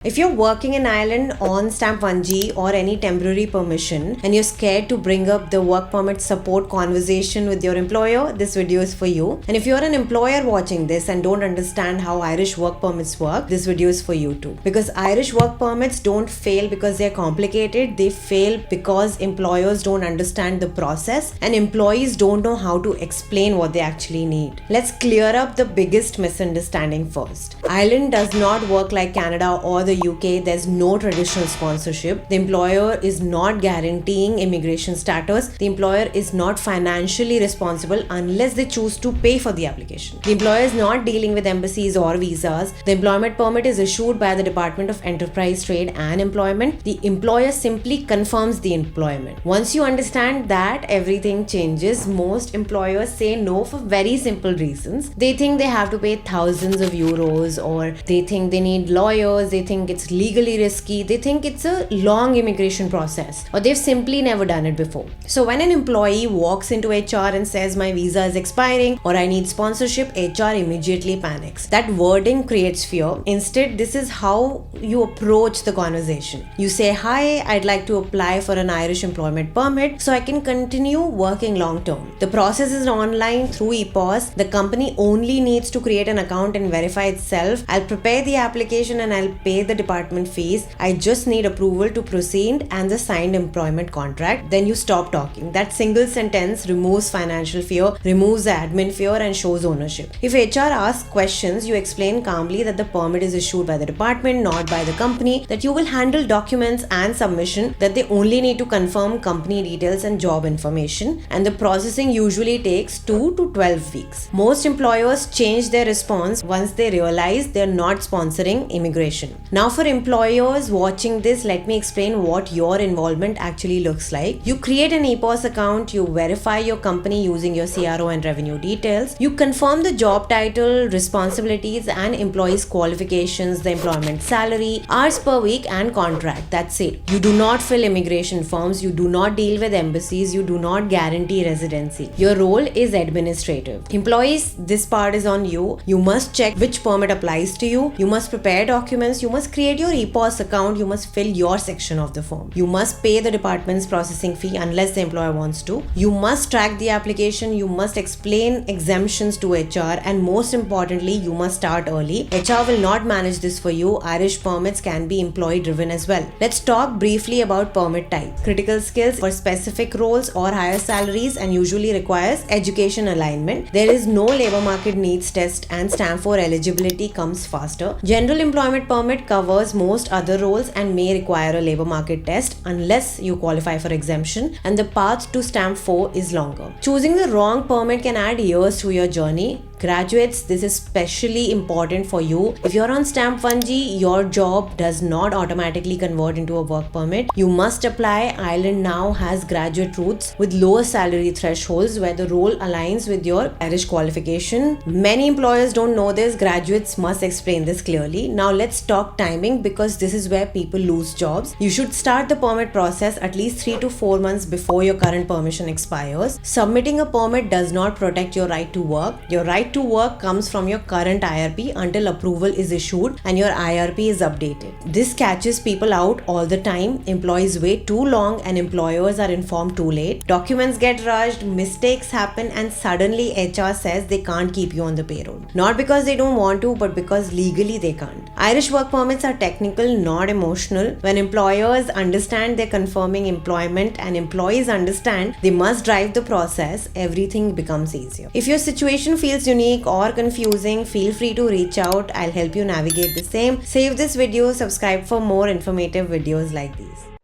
If you're working in Ireland on Stamp 1G or any temporary permission and you're scared to bring up the work permit support conversation with your employer, this video is for you. And if you're an employer watching this and don't understand how Irish work permits work, this video is for you too. Because Irish work permits don't fail because they're complicated, they fail because employers don't understand the process and employees don't know how to explain what they actually need. Let's clear up the biggest misunderstanding first. Ireland does not work like Canada or the UK. There's no traditional sponsorship. The employer is not guaranteeing immigration status. The employer is not financially responsible unless they choose to pay for the application. The employer is not dealing with embassies or visas. The employment permit is issued by the Department of Enterprise, Trade and Employment. The employer simply confirms the employment. Once you understand that, everything changes. Most employers say no for very simple reasons. They think they have to pay thousands of euros, or they think they need lawyers, they think it's legally risky, they think it's a long immigration process, or they've simply never done it before. So when an employee walks into HR and says my visa is expiring or I need sponsorship, HR immediately panics. That wording creates fear. Instead, this is how you approach the conversation. You say, hi, I'd like to apply for an Irish employment permit so I can continue working long term. The process is online through EPOS. The company only needs to create an account and verify itself. I'll prepare the application and I'll pay the department fees. I just need approval to proceed and the signed employment contract. Then you stop talking. That single sentence removes financial fear, removes the admin fear and shows ownership. If HR asks questions, you explain calmly that the permit is issued by the department, not by the company, that you will handle documents and submission, that they only need to confirm company details and job information, and the processing usually takes 2 to 12 weeks. Most employers change their response once they realize they're not sponsoring immigration. Now for employers watching this, let me explain what your involvement actually looks like. You create an EPOS account, you verify your company using your CRO and revenue details, you confirm the job title, responsibilities and employees' qualifications, the employment salary, hours per week and contract. That's it. You do not fill immigration forms, you do not deal with embassies, you do not guarantee residency. Your role is administrative. Employees, this part is on you. You must check which permit applies to you. You must prepare documents. You must create your EPOS account. You must fill your section of the form. You must pay the department's processing fee unless the employer wants to. You must track the application. You must explain exemptions to HR, and most importantly, you must start early. HR will not manage this for you. Irish permits can be employee driven as well. Let's talk briefly about permit type. Critical skills for specific roles or higher salaries and usually requires education alignment. There is no labor market needs test and stamp 4 eligibility comes faster. General employment permit covers most other roles and may require a labor market test unless you qualify for exemption, and the path to stamp 4 is longer. Choosing the wrong permit can add years to your journey. Graduates, this is especially important for you. If you're on Stamp 1G, your job does not automatically convert into a work permit. You must apply. Ireland now has graduate routes with lower salary thresholds where the role aligns with your Irish qualification. Many employers don't know this. Graduates must explain this clearly. Now let's talk timing, because this is where people lose jobs. You should start the permit process at least 3 to 4 months before your current permission expires. Submitting a permit does not protect your right to work. Your right to work comes from your current IRP until approval is issued and your IRP is updated. This catches people out all the time. Employees wait too long and employers are informed too late. Documents get rushed, mistakes happen, and suddenly HR says they can't keep you on the payroll. Not because they don't want to, but because legally they can't. Irish work permits are technical, not emotional. When employers understand they're confirming employment and employees understand they must drive the process, everything becomes easier. If your situation feels unique or confusing, feel free to reach out. I'll help you navigate the same. Save this video, subscribe for more informative videos like these.